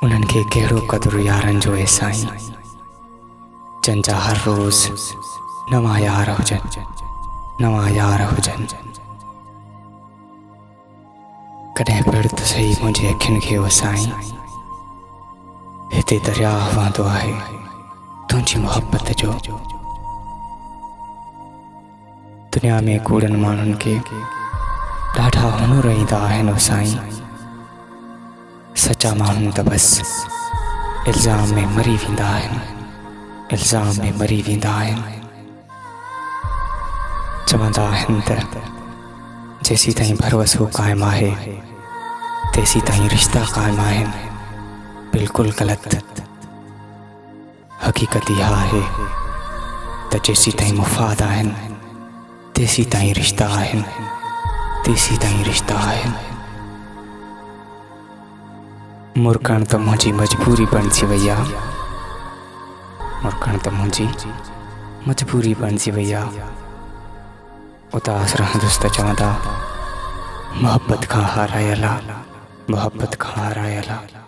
उन्हनि खे कहिड़ो क़दुरु यारनि जो आहे साईं, जंहिंजा हर रोज़ नवां यार हुजनि, नवां यार हुजनि। कॾहिं पिण त सही मुंहिंजी अखियुनि खे ओ साईं, हिते दरिया वहंदो आहे तुंहिंजी मोहबत जो। दुनिया में कूड़नि माण्हुनि खे ॾाढा हुनुर ईंदा आहिनि ओ साईं, सचा माण्हू त बसि इल्ज़ाम में मरी वेंदा आहिनि, इल्ज़ाम में मरी वेंदा आहिनि। चवंदा आहिनि त जेसीं ताईं भरोसो क़ाइमु आहे तेसीं ताईं रिश्ता क़ाइमु आहिनि। बिल्कुलु ग़लति। हक़ीक़त इहा आहे त जेसीं ताईं मुफ़ाद आहिनि तेसीं ताईं रिश्ता आहिनि, तेसीं ताईं रिश्ता आहिनि। मुरकण त मुंहिंजी मजबूरी बणिजी वई आहे, मुरकण त मुंहिंजी मजबूरी बणिजी वई आहे। उदास रहंदुसि त चवंदा मोहब्बत खां हारायल आहे, मोहब्बत खां हारायल आहे।